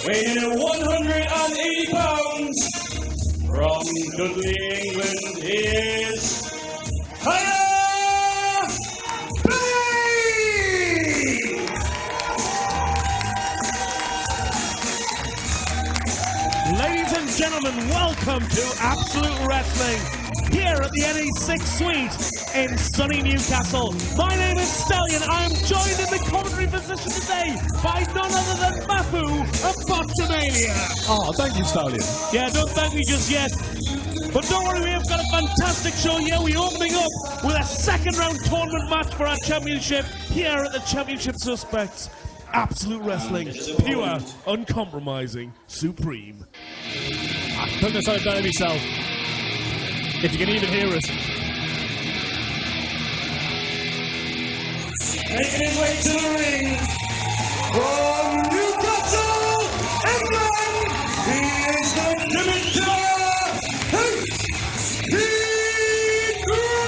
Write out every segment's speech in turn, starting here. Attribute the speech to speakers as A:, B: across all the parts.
A: weighing in at 180 pounds, from Dudley, England, is Quater!
B: Ladies and gentlemen, welcome to Absolute Wrestling here at the NE6 Suite in sunny Newcastle. My name is Stallion. I am joined in the commentary position today by none other than Mapu of Botchamania.
C: Oh, thank you, Stallion.
B: Yeah, don't thank me just yet. But don't worry, we have got a fantastic show here. We're opening up with a second round tournament match for our championship here at the Championship Suspects. Absolute Wrestling, pure, uncompromising, supreme.
C: Put this out there yourself. If you can even hear us.
A: Making his way to the ring from Newcastle, England, he is the Dimitar H.T. Great!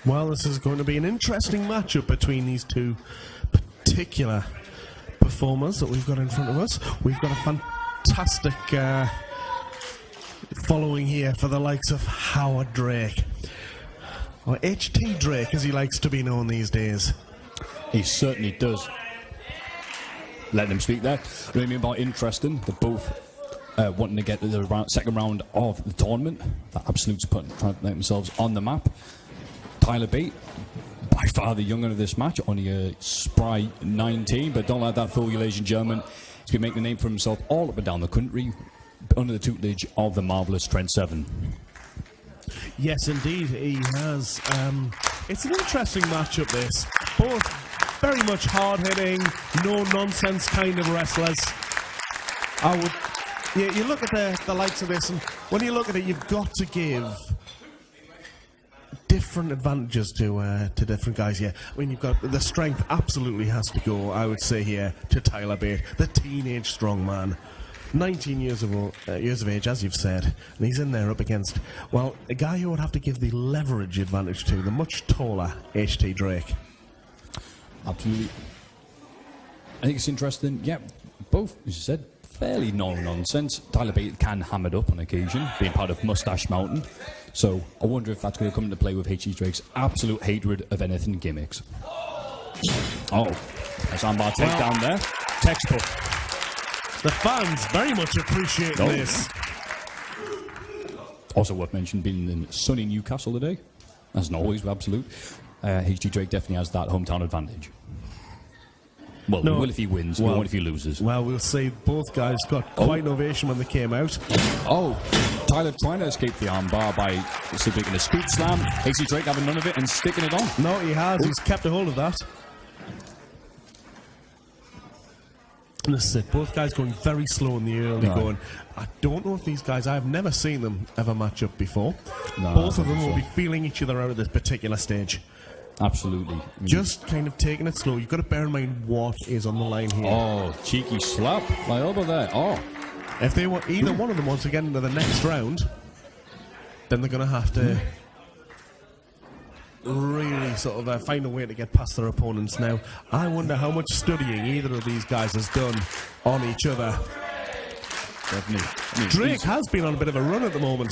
B: Well, this is going to be an interesting matchup between these two particular performers that we've got in front of us. We've got a fantastic following here for the likes of Howard Drake, or H.T. Drake as he likes to be known these days.
C: He certainly does. Letting him speak there. What do you mean by interesting? They're both wanting to get to the second round of the tournament. The Absolute's trying to make themselves on the map. Tyler Bate, by far the younger of this match, only a spry 19, but don't let that fool you, ladies and gentlemen. He's been making a name for himself all up and down the country under the tutelage of the marvellous Trent Seven.
B: Yes, indeed, he has. It's an interesting matchup, this. Both very much hard-hitting, no-nonsense kind of wrestlers. You look at the likes of this, and when you look at it, you've got to give different advantages to different guys here. I mean, you've got the strength absolutely has to go, I would say, here to Tyler Bate, the teenage strongman. 19 years of age, as you've said, and he's in there up against, well, a guy who would have to give the leverage advantage to, the much taller H.T. Drake.
C: Absolutely. I think it's interesting. Yeah, both, as you said, fairly no-nonsense. Tyler Bate can ham it up on occasion, being part of Mustache Mountain. So I wonder if that's going to come into play with H.T. Drake's absolute hatred of anything gimmicks. Oh, that's armbar takedown there. Textbook.
B: The fans very much appreciate this.
C: Also worth mentioning, being in sunny Newcastle today, as always with Absolute, H.T. Drake definitely has that hometown advantage. Well, no. Will if he wins, well, won't if he loses.
B: Well, we'll see. Both guys got quite an ovation when they came out.
C: Oh, Tyler trying to escape the armbar by simply making a scoop slam. H.T. Drake having none of it and sticking it on.
B: No, he has. He's kept a hold of that. And this is it. Both guys going very slow in the early going. I don't know if these guys, I've never seen them ever match up before. No, both of them will be feeling each other out at this particular stage.
C: Absolutely.
B: Just kind of taking it slow. You've got to bear in mind what is on the line here.
C: Oh, cheeky slap. My elbow there. Oh.
B: If they want, either one of them wants to get into the next round, then they're going to have to really sort of find a way to get past their opponents. Now, I wonder how much studying either of these guys has done on each other.
C: Definitely. I mean,
B: Drake has been on a bit of a run at the moment.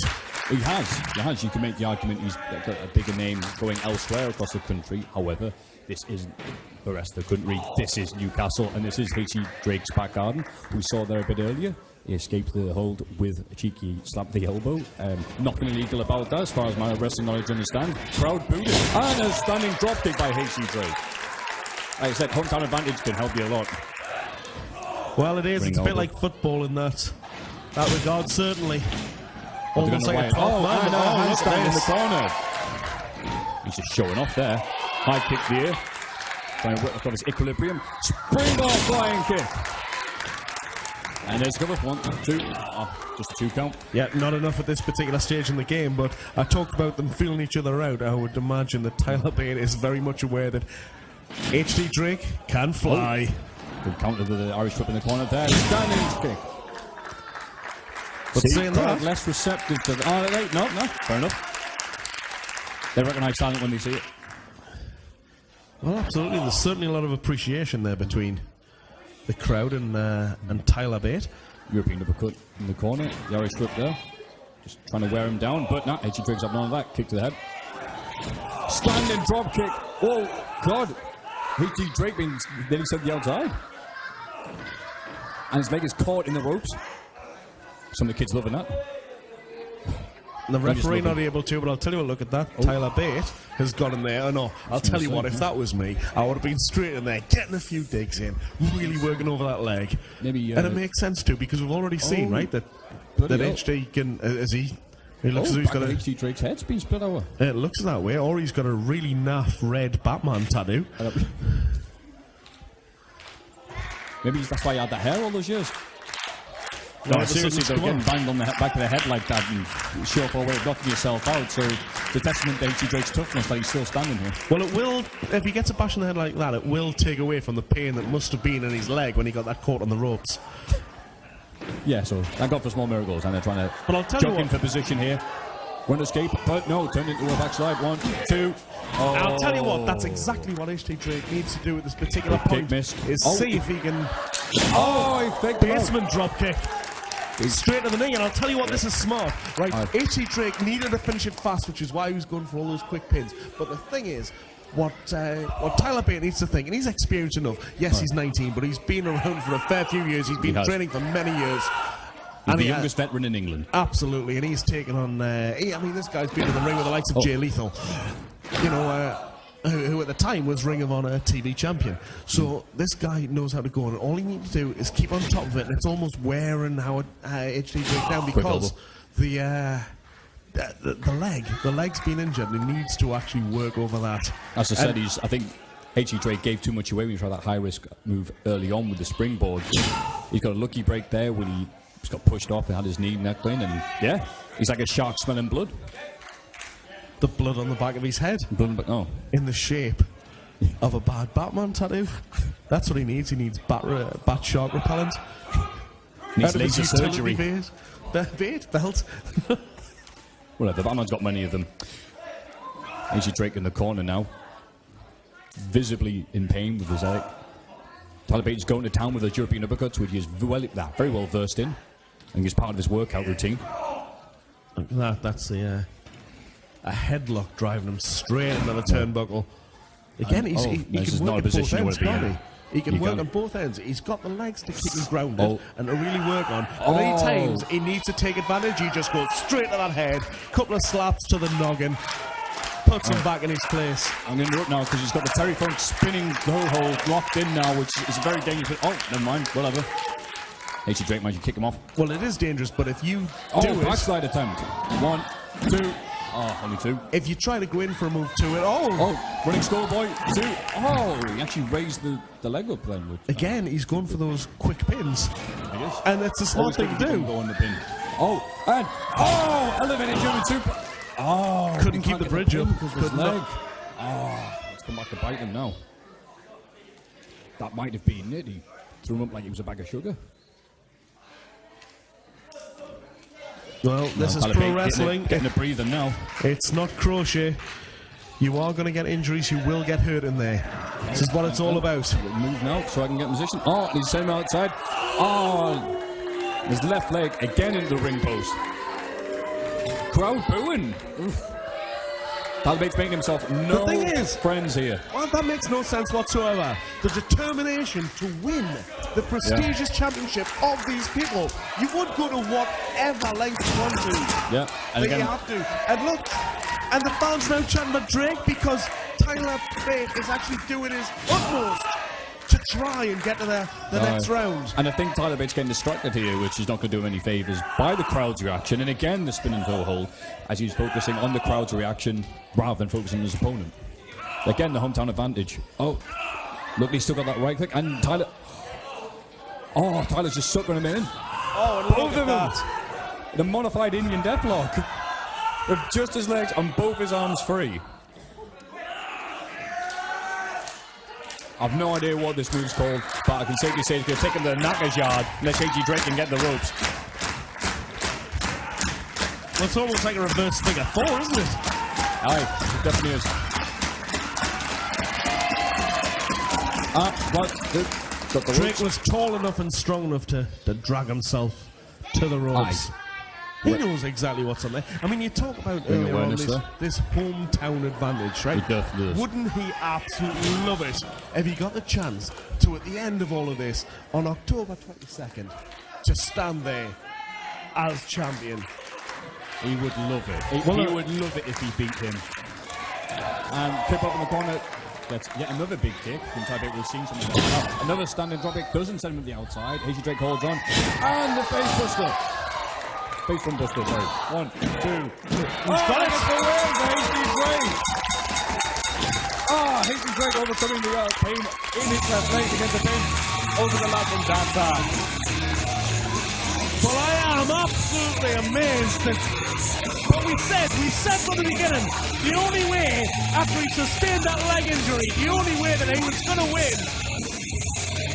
C: He has. You can make the argument he's got a bigger name going elsewhere across the country. However, this isn't the rest of the country. This is Newcastle, and this is H.T. Drake's back garden. We saw there a bit earlier. He escaped the hold with a cheeky slap to the elbow. Nothing illegal about that, as far as my wrestling knowledge understands. Crowd booed it. And a standing dropkick by H.C. Drake. Like I said, hometown advantage can help you a lot.
B: Well, it is.
C: Ring
B: It's a bit
C: elbow.
B: like football in that regard, certainly.
C: They're
B: Almost
C: gonna
B: like a
C: win.
B: 12 man.
C: And a
B: Oh, look
C: handstand
B: at
C: in the
B: this.
C: corner. He's just showing off there. High kick to the ear. Trying to work on his equilibrium. Springboard flying kick. And there's cover. 1, 2. Just a 2 count.
B: Yeah, not enough at this particular stage in the game, but I talked about them feeling each other out. I would imagine that Tyler Bate is very much aware that H.D. Drake can fly.
C: Good counter to the Irish whip in the corner there. Standing kick.
B: But
C: See,
B: saying
C: crowd
B: that,
C: less receptive to the... Oh, right, no, fair enough. They recognise talent when they see it.
B: well, absolutely. There's certainly a lot of appreciation there between the crowd and Tyler Bate.
C: European uppercut in the corner. The Irish whip there. Just trying to wear him down, but no, H.G. Drake's up none of that. Kick to the head. Standing drop kick. Oh, God. H.G. Drake being nearly sent to the outside. And his leg is caught in the ropes. Some of the kids loving that.
B: The referee
C: looking.
B: not able to, but I'll tell you what, look at that. Tyler Bate has gone in there. Oh, no, I'll tell you what, if that was me, I would have been straight in there, getting a few digs in, really working over that leg.
C: Maybe,
B: and it makes sense too, because we've already seen, right, that
C: bloody hell.
B: HD can, is he looks as though he's got a...
C: H.G. Drake's head's been split over.
B: It looks that way, or he's got a really naff red Batman tattoo.
C: Maybe that's why he had that hair all those years.
B: No,
C: No, seriously,
B: something's
C: though,
B: come
C: getting banged on the back of the head like that and show up a way of knocking yourself out. So it's a testament to H.G. Drake's toughness that he's still standing here.
B: Well, it will, if he gets a bash in the head like that, it will take away from the pain that must have been in his leg when he got that caught on the ropes.
C: Yeah, so thank God for small miracles, and they're trying to
B: But I'll tell you
C: jockeying
B: what,
C: for position here. Run escape, but no, turned into a backslide. 1, 2. Oh.
B: I'll tell you what, that's exactly what H.D. Drake needs to do at this particular
C: Kick
B: point,
C: missed.
B: is
C: Oh.
B: see if he can...
C: Oh, he faked it out.
B: Basement drop kick. Straight to the knee, and I'll tell you what, this is smart. Right, H.D. Drake needed to finish it fast, which is why he was going for all those quick pins. But the thing is, what Tyler Bate needs to think, and he's experienced enough. Yes, he's 19, but he's been around for a fair few years. He's been training for many years.
C: He's the youngest veteran in England.
B: Absolutely, and he's taken on... I mean, this guy's been in the ring with the likes of Jay Lethal. You know, who at the time was Ring of Honor TV champion. So this guy knows how to go, and all he needs to do is keep on top of it, and it's almost wearing HD Drake down because the leg's been injured, and he needs to actually work over that.
C: As I said, I think H.G. Drake gave too much away when he tried that high-risk move early on with the springboard. He's got a lucky break there when he just got pushed off and had his knee necked in, and yeah, he's like a shark smelling blood.
B: The blood on the back of his head.
C: Oh.
B: In the shape of a bad Batman tattoo. That's what he needs. He needs bat shark repellent.
C: Needs
B: Out of his
C: laser
B: utility
C: surgery.
B: Bait belt.
C: Whatever, Batman's got many of them. H.G. Drake in the corner now. Visibly in pain with his leg. Tyler Bate's going to town with those European uppercuts, which he's very well versed in. And it's part of his workout routine.
B: Look at that. That's a headlock driving him straight into the turnbuckle. Again, he
C: this is
B: can
C: not a
B: work at both
C: position you
B: ends,
C: want to be
B: can't
C: in.
B: he? He can
C: You
B: work
C: can.
B: on both ends. He's got the legs to keep him grounded and to really work on. But
C: Oh.
B: many times he needs to take advantage. He just goes straight to that head, couple of slaps to the noggin, puts him back in his place.
C: I'm going to interrupt now because he's got the Terry Funk spinning goal hold locked in now, which is very dangerous. Oh, never mind, whatever. H.G. Drake might kick him off.
B: Well, it is dangerous, but if you do it...
C: backslide attempt. 1, 2. Oh, only 2.
B: If you try to go in for a move to it...
C: Running schoolboy. 2. Oh, he actually raised the leg up then.
B: Again, he's going for those quick pins.
C: He is.
B: And it's a smart thing to do.
C: Go on the pin. Elevated German super. Oh,
B: Couldn't keep the bridge up.
C: Because of his
B: Couldn't
C: leg.
B: not.
C: Let's come back to bite him now. That might have been it. He threw him up like he was a bag of sugar.
B: Well, this is
C: Tyler
B: pro
C: Bate
B: wrestling.
C: Getting a breather now.
B: It's not crochet. You are going to get injuries. You will get hurt in there. This is what it's all about.
C: Move now so I can get in position. Oh, he's same outside. Oh, his left leg again into the ring post. Crowd booing. Oof. Tyler Bate's making himself no
B: thing is-
C: friends here.
B: Well, that makes no sense whatsoever. The determination to win the prestigious championship of these people. You would go to whatever length you want to.
C: Yeah, and
B: But
C: again,
B: you have to. And look, and the fans now chanting about Drake because Tyler Bate is actually doing his utmost to try and get to the next round.
C: And I think Tyler Bate's getting distracted here, which is not going to do him any favours, by the crowd's reaction. And again, the spinning toe hold, as he's focusing on the crowd's reaction rather than focusing on his opponent. Again, the hometown advantage. Oh, look, he's still got that right click. And Tyler... Oh, Tyler's just sucking him in.
B: Oh, and look at that.
C: The modified Indian deathlock. With just his legs and both his arms free. I've no idea what this move's called, but I can safely say it's going to take him to the knacker's yard unless H.G. Drake can get the ropes.
B: Well, it's almost like a reverse figure four, isn't it?
C: Aye, it definitely is. Got the
B: Drake
C: ropes.
B: was tall enough and strong enough to drag himself to the ropes. He knows exactly what's on there. I mean, you talk about
C: Bring
B: earlier on
C: awareness
B: this hometown advantage, right?
C: He definitely is.
B: Wouldn't he absolutely love it if he got the chance to, at the end of all of this, on October 22nd, to stand there as champion?
C: He would love it. He would love it if he beat him. And Kip up in the corner gets yet another big kick. From Tyler Bate, we've seen something like that. Another standing drop kick doesn't send him to the outside. H.G. Drake holds on. And the face buster. Face from buster, sorry. 1, 2, 3. He's got it for win for H.G. Drake. H.G. Drake overcoming the pain in his left leg to get the pin over the lad from Danta.
B: Well, I am absolutely amazed that what we said from the beginning, the only way, after he sustained that leg injury, the only way that he was going to win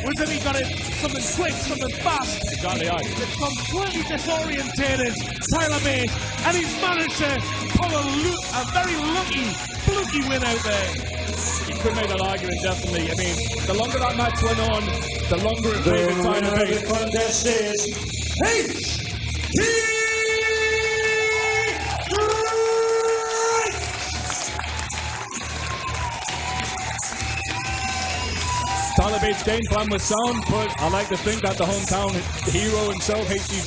B: was if he got it something quick, something fast.
C: Exactly, aye.
B: It's completely disorientated Tyler Bate, and he's managed to pull a very lucky, fluky win out there.
C: He could make that argument, definitely. I mean, the longer that match went on, the longer it favored Tyler Bate.
A: Contest is H.G.
C: Tyler Bate's game plan was sound, but I like to think that the hometown hero himself, H.G.